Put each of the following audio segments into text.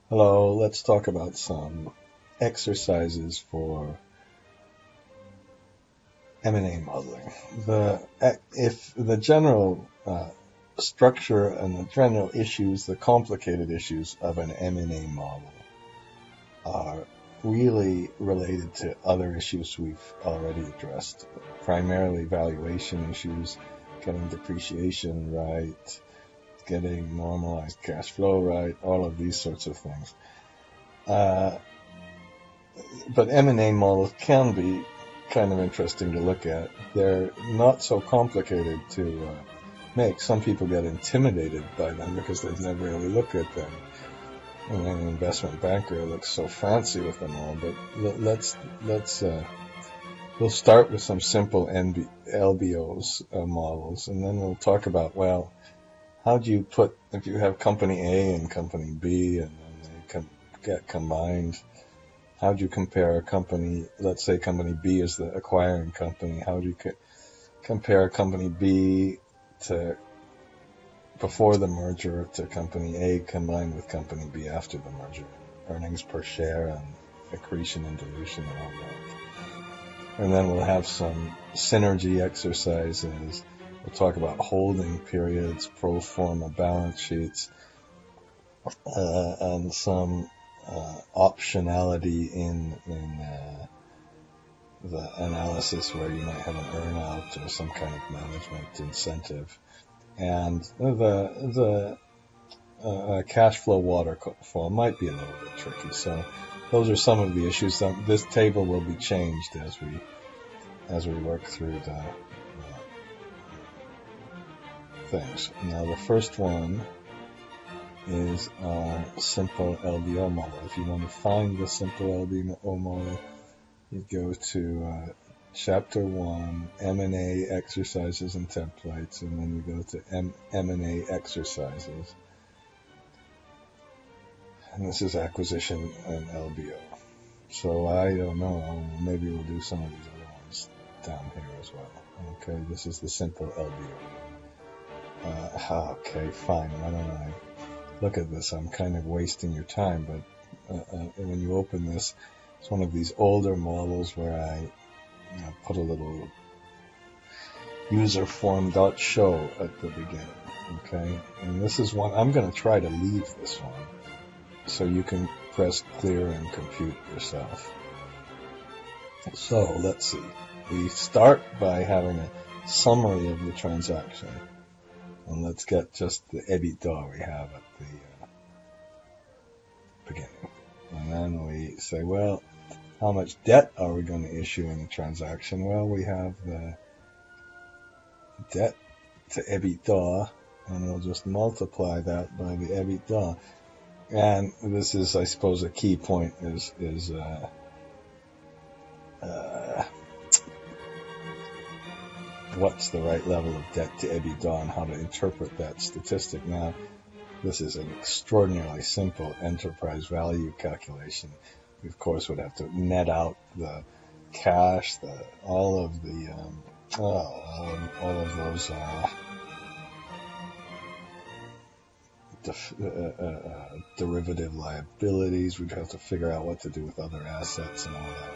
Hello, let's talk about some exercises for M&A modeling. If the general structure and the general issues, the complicated issues of an M&A model are really related to other issues we've already addressed, primarily valuation issues, getting depreciation right, getting normalized cash flow right, all of these sorts of things. But M&A models can be kind of interesting to look at. They're not so complicated to make. Some people get intimidated by them because they've never really looked at them. And an investment banker looks so fancy with them all. But we'll start with some simple LBOs models, and then we'll talk about, well, how do you put, if you have company A and company B and then they can get combined, how do you compare a company, let's say company B is the acquiring company, how do you compare company B to before the merger to company A combined with company B after the merger, earnings per share and accretion and dilution and all that. And then we'll have some synergy exercises. We'll talk about holding periods, pro forma balance sheets, and some optionality in the analysis where you might have an earn-out or some kind of management incentive. And the cash flow waterfall might be a little bit tricky. So those are some of the issues. This table will be changed as we work through the things. Now the first one is our simple LBO model. If you want to find the simple LBO model, you go to Chapter 1, M&A exercises and templates, and then you go to M&A exercises. And this is acquisition and LBO. So I don't know, maybe we'll do some of these other ones down here as well. Okay, this is the simple LBO. Okay, fine, why don't I look at this? I'm kind of wasting your time, but when you open this, it's one of these older models where I put a little user form.show at the beginning, okay? And this is one, I'm going to try to leave this one so you can press clear and compute yourself. So let's see. We start by having a summary of the transaction. And let's get just the EBITDA we have at the beginning. And then we say, well, how much debt are we going to issue in the transaction? Well, we have the debt to EBITDA, and we'll just multiply that by the EBITDA. And this is, I suppose, a key point is what's the right level of debt to EBITDA and how to interpret that statistic. Now, this is an extraordinarily simple enterprise value calculation. We, of course, would have to net out the cash, all of those derivative liabilities. We'd have to figure out what to do with other assets and all that.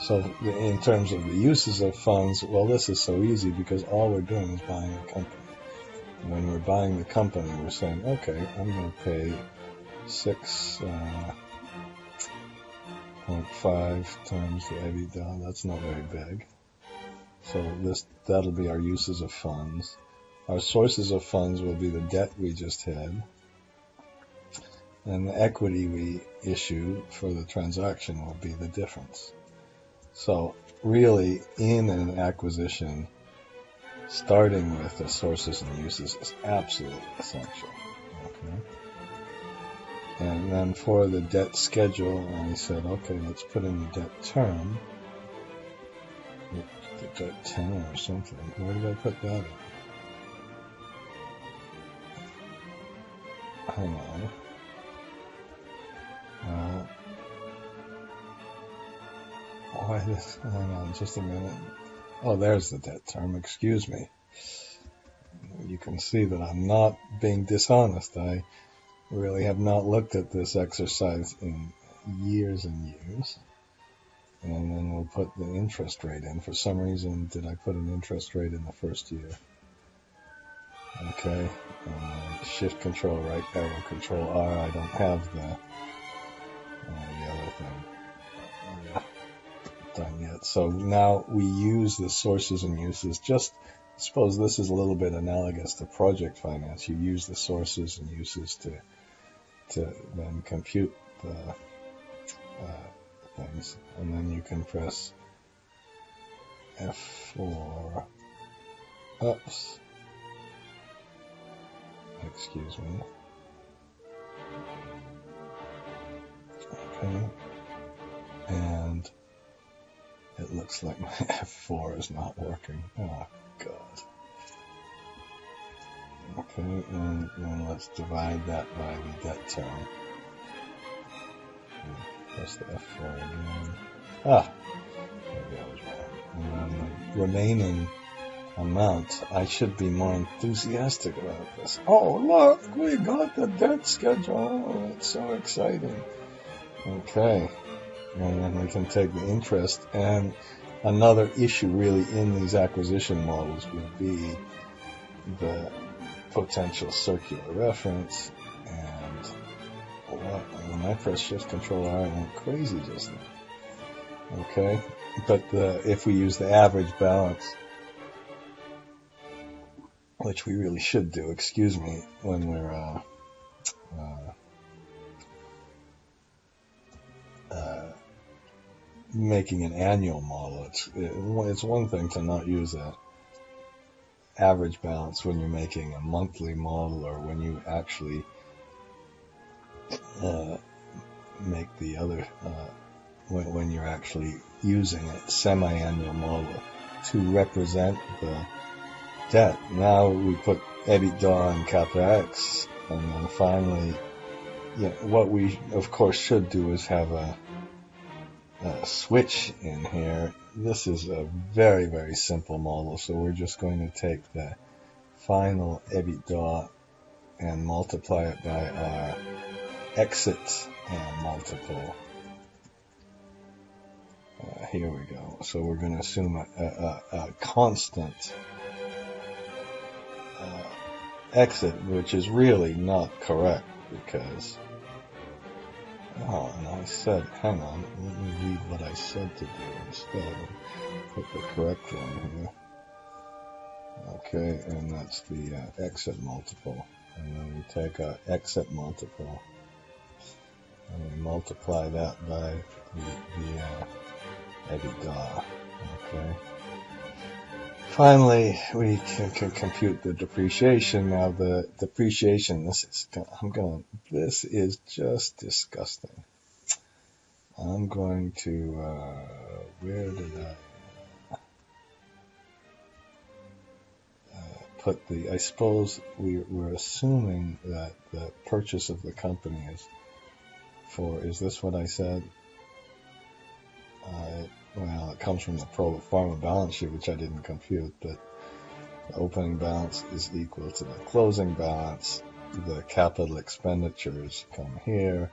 So in terms of the uses of funds, well, this is so easy because all we're doing is buying a company. And when we're buying the company, we're saying, okay, I'm going to pay 6.5 times the EBITDA. That's not very big. So that'll be our uses of funds. Our sources of funds will be the debt we just had, and the equity we issue for the transaction will be the difference. So really, in an acquisition, starting with the sources and uses is absolutely essential. Okay. And then for the debt schedule, I said, okay, let's put in the debt term. The debt tenor or something. Where did I put that in? Hang on. Hang on just a minute. Oh, there's the debt term. Excuse me. You can see that I'm not being dishonest. I really have not looked at this exercise in years and years. And then we'll put the interest rate in. For some reason, did I put an interest rate in the first year? Okay. Shift Control right arrow Control R. I don't have the other thing done yet. So now we use the sources and uses. Just suppose this is a little bit analogous to project finance. You use the sources and uses to then compute the things, and then you can press F4. Oops. Excuse me. Okay. And it looks like my F4 is not working. Oh, God. Okay, and then let's divide that by the debt term. Press the F4 again. Maybe I was wrong. And then the remaining amount, I should be more enthusiastic about this. Oh, look, we got the debt schedule. Oh, it's so exciting. Okay, and then we can take the interest. And another issue really in these acquisition models will be the potential circular reference. And when I press Shift Control R, I went crazy just now. Okay, but if we use the average balance, which we really should do, excuse me, when we're making an annual model. It's one thing to not use a average balance when you're making a monthly model, or when you actually make the other when you're actually using a semi-annual model to represent the debt. Now we put EBITDA and CapEx, and then finally, what we of course should do is have a switch in here. This is a very, very simple model, so we're just going to take the final EBITDA and multiply it by our exit multiple. Here we go. So we're going to assume a constant exit, which is really not correct, because and I said, hang on, let me read what I said to do instead and put the correct one here. Okay, and that's the exit multiple. And then we take our exit multiple and we multiply that by the EBITDA. Okay. Finally, we can compute the depreciation. Now, the depreciation, this is just disgusting. I'm going to, where did I put I suppose we're assuming that the purchase of the company is this what I said? Well, it comes from the pro forma balance sheet, which I didn't compute, but the opening balance is equal to the closing balance. The capital expenditures come here,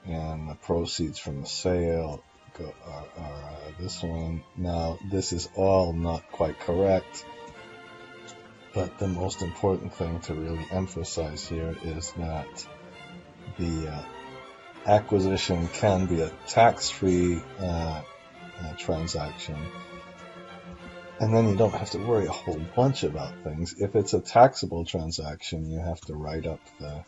and the proceeds from the sale are this one. Now, this is all not quite correct, but the most important thing to really emphasize here is that the acquisition can be a tax-free transaction, and then you don't have to worry a whole bunch about things. If it's a taxable transaction, you have to write up the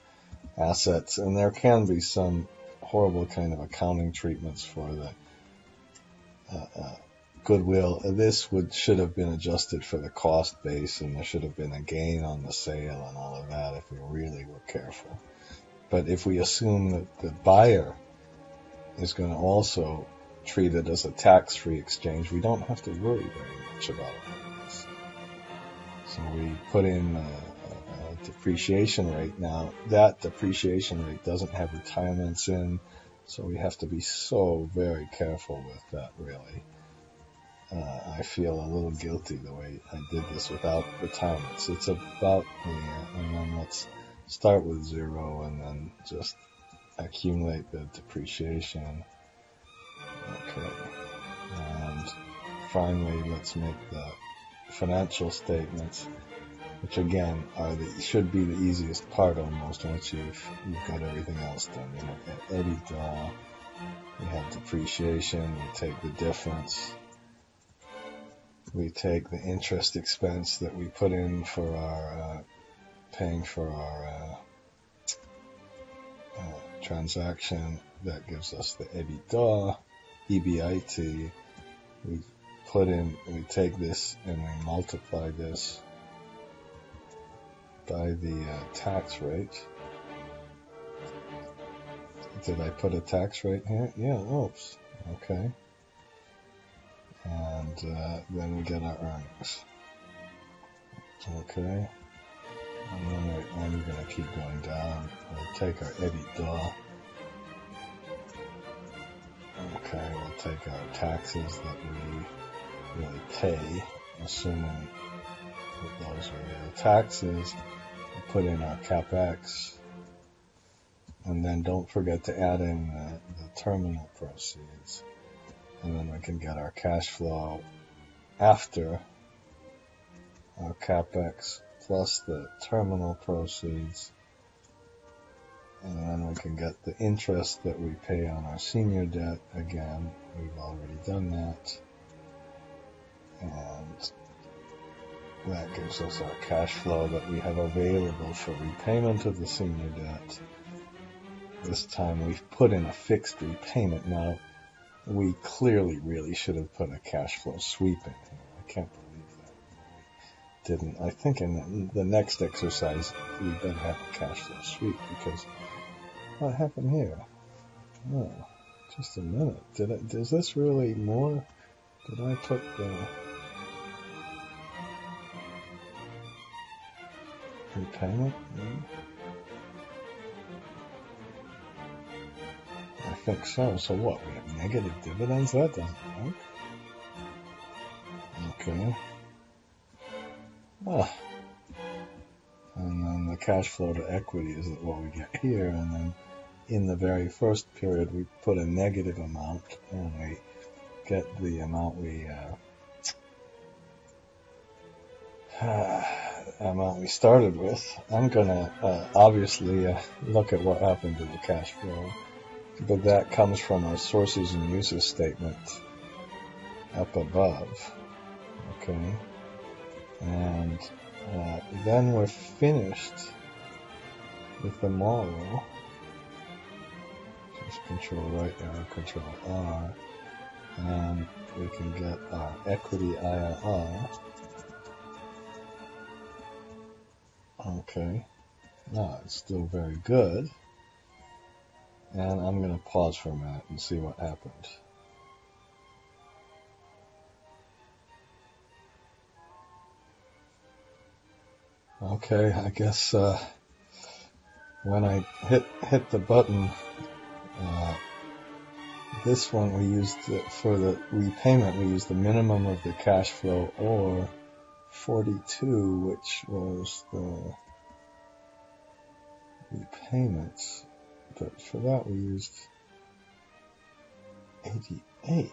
assets, and there can be some horrible kind of accounting treatments for the goodwill. This should have been adjusted for the cost base, and there should have been a gain on the sale and all of that if we really were careful. But if we assume that the buyer is going to also treat it as a tax-free exchange, we don't have to worry very much about it. So we put in a depreciation rate. Now, that depreciation rate doesn't have retirements in, so we have to be so very careful with that, really. I feel a little guilty the way I did this without retirements. It's about and then let's start with 0 and then just accumulate the depreciation. Okay. And finally, let's make the financial statements, which again should be the easiest part almost once you've got everything else done. You know, EBITDA, we have depreciation, we take the difference, we take the interest expense that we put in for our paying for our transaction. That gives us the EBITDA, EBIT. We take this and we multiply this by the tax rate. Did I put a tax rate here? Yeah, oops. Okay. And then we get our earnings. Okay. And then I'm going to keep going down. We'll take our EBITDA. Okay, we'll take our taxes that we really pay, assuming that those are real taxes. We'll put in our CapEx. And then don't forget to add in the terminal proceeds. And then we can get our cash flow after our CapEx plus the terminal proceeds. And then we can get the interest that we pay on our senior debt. Again, we've already done that. And that gives us our cash flow that we have available for repayment of the senior debt. This time we've put in a fixed repayment. Now, we clearly really should have put a cash flow sweep in here. I can't believe that we didn't. I think in the next exercise, we better have a cash flow sweep, because what happened here? Oh, just a minute. Is this really more? Did I put the repayment? I think so. So what? We have negative dividends? That doesn't work. Okay. Ah. And then the cash flow to equity is what we get here. And then in the very first period, we put a negative amount, and we get the amount we started with. I'm gonna obviously look at what happened to the cash flow. But that comes from our sources and uses statement up above. Okay. And then we're finished with the model. Just Control right arrow, Control R. And we can get our equity IRR. Okay. No, it's still very good. And I'm going to pause for a minute and see what happened. Okay, I guess when I hit the button, this one we used for the repayment, we used the minimum of the cash flow, or 42, which was the repayments. But for that we used 88.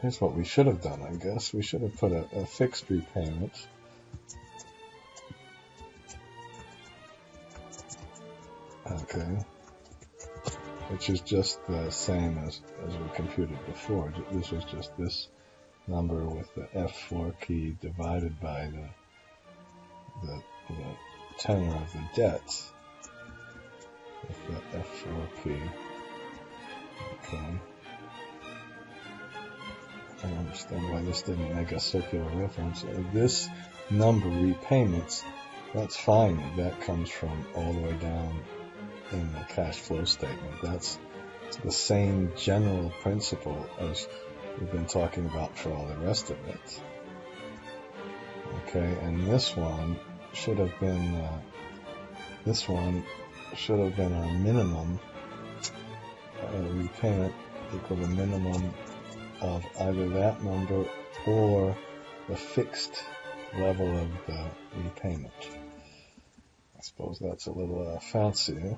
Here's what we should have done, I guess. We should have put a fixed repayment. Okay. Which is just the same as we computed before. This was just this number with the F4 key divided by the tenor of the debt. With the F4 key. Okay. I don't understand why this didn't make a circular reference. This number, repayments, that's fine. That comes from all the way down in the cash flow statement. That's the same general principle as we've been talking about for all the rest of it. Okay, and this one should have been our minimum repayment equal the minimum of either that number or the fixed level of the repayment. I suppose that's a little fancy.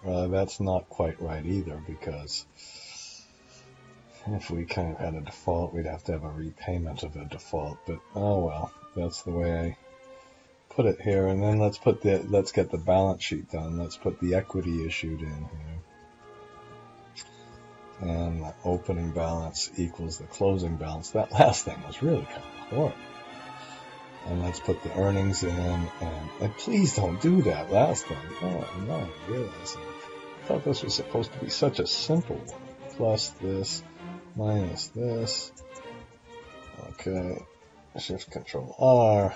That's not quite right either, because if we kind of had a default, we'd have to have a repayment of a default. But oh well, that's the way I put it here. And then let's get the balance sheet done. Let's put the equity issued in here. And the opening balance equals the closing balance. That last thing was really kind of horrible. And let's put the earnings in, and please don't do that last thing. Oh, I'm not realizing. I thought this was supposed to be such a simple one. Plus this, minus this. Okay, Shift Control R,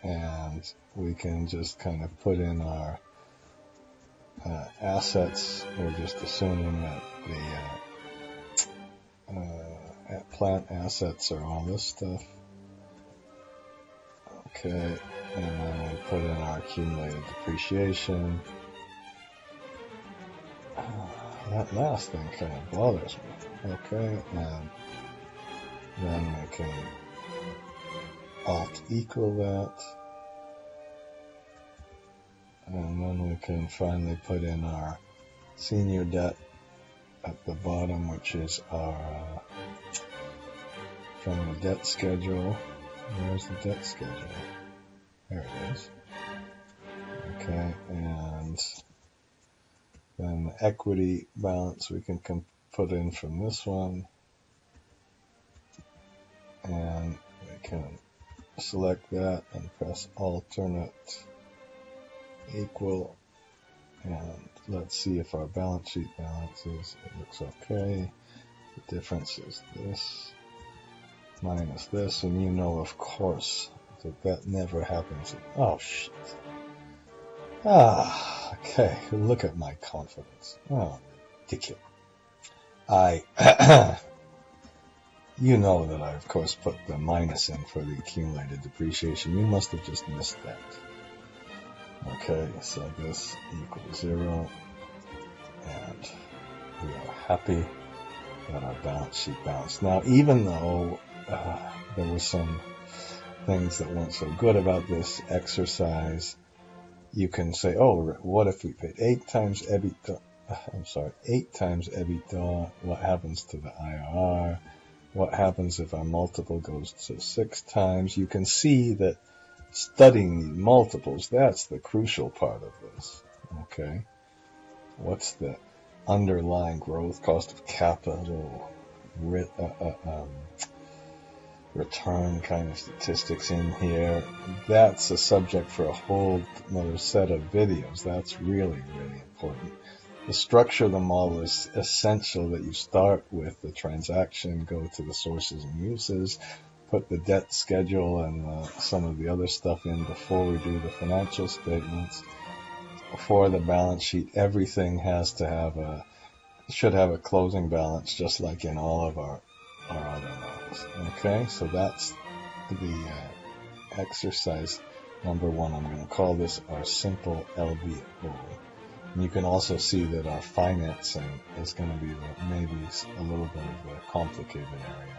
and we can just kind of put in our assets. We're just assuming that the plant assets are all this stuff. Okay, and then we put in our accumulated depreciation. That last thing kind of bothers me. Okay, and then we can Alt equal that. And then we can finally put in our senior debt at the bottom, which is our from the debt schedule. Where's the debt schedule? There it is. Okay, and then the equity balance we can put in from this one. And we can select that and press alternate equal. And let's see if our balance sheet balances. It looks okay. The difference is this minus this, and you know, of course, that never happens. Oh, shit. Okay. Look at my confidence. Oh, ridiculous. You know that I, of course, put the minus in for the accumulated depreciation. You must have just missed that. Okay, so this equals 0, and we are happy that our balance sheet balanced. Now, even though there were some things that weren't so good about this exercise, you can say, oh, what if we paid 8 times EBITDA? 8 times EBITDA. What happens to the IRR? What happens if our multiple goes to 6 times? You can see that studying the multiples, that's the crucial part of this. Okay. What's the underlying growth, cost of capital, return kind of statistics in here? That's a subject for a whole another set of videos. That's really, really important. The structure of the model is essential, that you start with the transaction, go to the sources and uses, put the debt schedule and some of the other stuff in before we do the financial statements. For the balance sheet, everything has to should have a closing balance, just like in all of our other models. Okay, so that's the exercise number 1. I'm going to call this our simple LBO. And you can also see that our financing is going to be maybe a little bit of a complicated area.